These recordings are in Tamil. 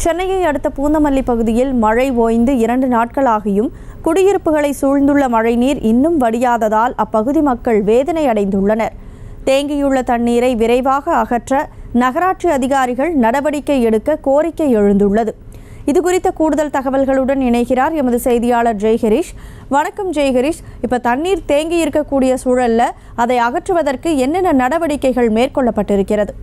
சென்னையை அடுத்த பூந்தமல்லி பகுதியில் மழை ஓய்ந்து 2 நாட்களாகியும் குடியிருப்புகளை சூழ்ந்துள்ள மழைநீர் இன்னும் வடியாததால் அப்பகுதி மக்கள் வேதனை அடைந்துள்ளனர். தேங்கியுள்ள தண்ணீரை விரைவாக அகற்ற நகராட்சி அதிகாரிகள் நடவடிக்கை எடுக்க கோரிக்கை எழுந்துள்ளது. இதுகுறித்த கூடுதல் தகவல்களுடன் இணைகிறார் எமது செய்தியாளர் ஜெய்ஹரிஷ். வணக்கம் ஜெய்ஹரிஷ். இப்ப தண்ணீர் தேங்கி இருக்கக்கூடிய சூழல்ல அதை அகற்றுவதற்கு என்னென்ன நடவடிக்கைகள் மேற்கொள்ளப்பட்டிருக்கிறது?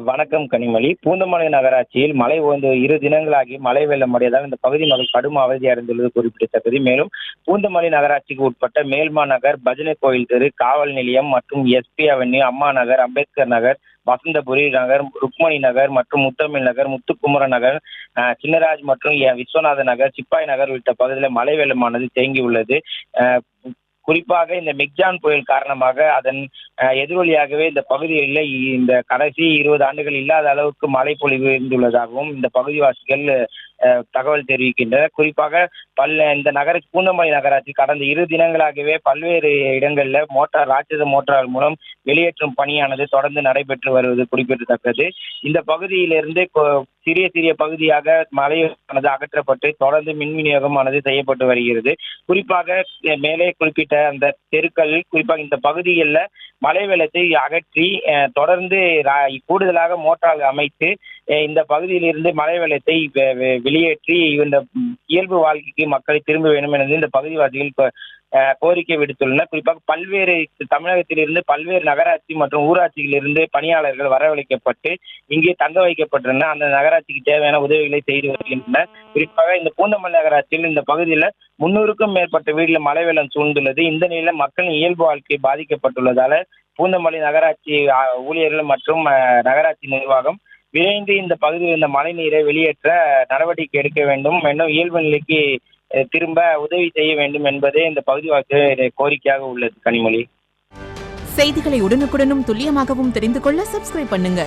வணக்கம் கனிமொழி. பூந்தமல்லி நகராட்சியில் மழை ஓய்ந்து 2 தினங்களாகி மழை வெள்ளம் அடையதால் இந்த பகுதி மக்கள் கடும் அவதி அடைந்துள்ளது குறிப்பிடத்தக்கது. மேலும் பூந்தமல்லி நகராட்சிக்கு உட்பட்ட மேல்மா நகர், பஜனை கோயில் தெரு, காவல் நிலையம் மற்றும் எஸ்பி அவென்யூ, அம்மா நகர், அம்பேத்கர் நகர், வசந்தபுரி நகர், ருக்மணி நகர் மற்றும் முத்தமிழ் நகர், முத்துக்குமர நகர், சின்னராஜ் மற்றும் விஸ்வநாத நகர், சிப்பாய் நகர் உள்ளிட்ட பகுதியில் மழை வெள்ளமானது தேங்கியுள்ளது. குறிப்பாக இந்த மிக்ஜான் புயல் காரணமாக அதன் எதிரொலியாகவே இந்த பகுதிகளில் இந்த கடைசி 20 ஆண்டுகள் இல்லாத அளவுக்கு மழை பொழிவு இருந்துள்ளதாகவும் இந்த பகுதிவாசிகள் தகவல் தெரிவிக்கின்றனர். குறிப்பாக இந்த பூந்தமல்லி நகராட்சி கடந்த 2 தினங்களாகவே பல்வேறு இடங்களில் ராட்சத மோட்டார் மூலம் வெளியேற்றும் பணியானது தொடர்ந்து நடைபெற்று வருவது குறிப்பிடத்தக்கது. இந்த பகுதியிலிருந்து சிறிய சிறிய பகுதியாக மழையானது அகற்றப்பட்டு தொடர்ந்து மின் விநியோகமானது செய்யப்பட்டு வருகிறது. குறிப்பாக மேலே குறிப்பிட்ட அந்த தெருக்களில் குறிப்பாக இந்த பகுதிகளில் மழை வெள்ளத்தை அகற்றி தொடர்ந்து கூடுதலாக மோட்டார் அமைத்து இந்த பகுதியிலிருந்து மழை வெள்ளத்தை வெளியேற்றி இந்த இயல்பு வாழ்க்கைக்கு மக்களை திரும்ப வேண்டும் என இந்த பகுதிவாசிகள் கோரிக்கை விடுத்துள்ளனர். குறிப்பாக பல்வேறு தமிழகத்திலிருந்து பல்வேறு நகராட்சி மற்றும் ஊராட்சியிலிருந்து பணியாளர்கள் வரவழைக்கப்பட்டு இங்கே தங்க வைக்கப்பட்டுள்ளனர். அந்த நகராட்சிக்கு தேவையான உதவிகளை செய்து வருகின்றனர். குறிப்பாக இந்த பூந்தமல்லி நகராட்சியில் இந்த பகுதியில் 300க்கும் மேற்பட்ட வீட்டில் மழை வெள்ளம் சூழ்ந்துள்ளது. இந்த நிலையில மக்களின் இயல்பு வாழ்க்கை பாதிக்கப்பட்டுள்ளதால பூந்தமல்லி நகராட்சி ஊழியர்கள் மற்றும் நகராட்சி நிர்வாகம் விரைந்து இந்த பகுதியில் இந்த மழை நீரை வெளியேற்ற நடவடிக்கை எடுக்க வேண்டும், இன்னும் இயல்பு நிலைக்கு திரும்ப உதவி செய்ய வேண்டும் என்பதே இந்த பகுதிவாசிகள் கோரிக்கையாக உள்ளது. கனிமொழி, செய்திகளை உடனுக்குடனும் துல்லியமாகவும் தெரிந்து கொள்ள சப்ஸ்கிரைப் பண்ணுங்க.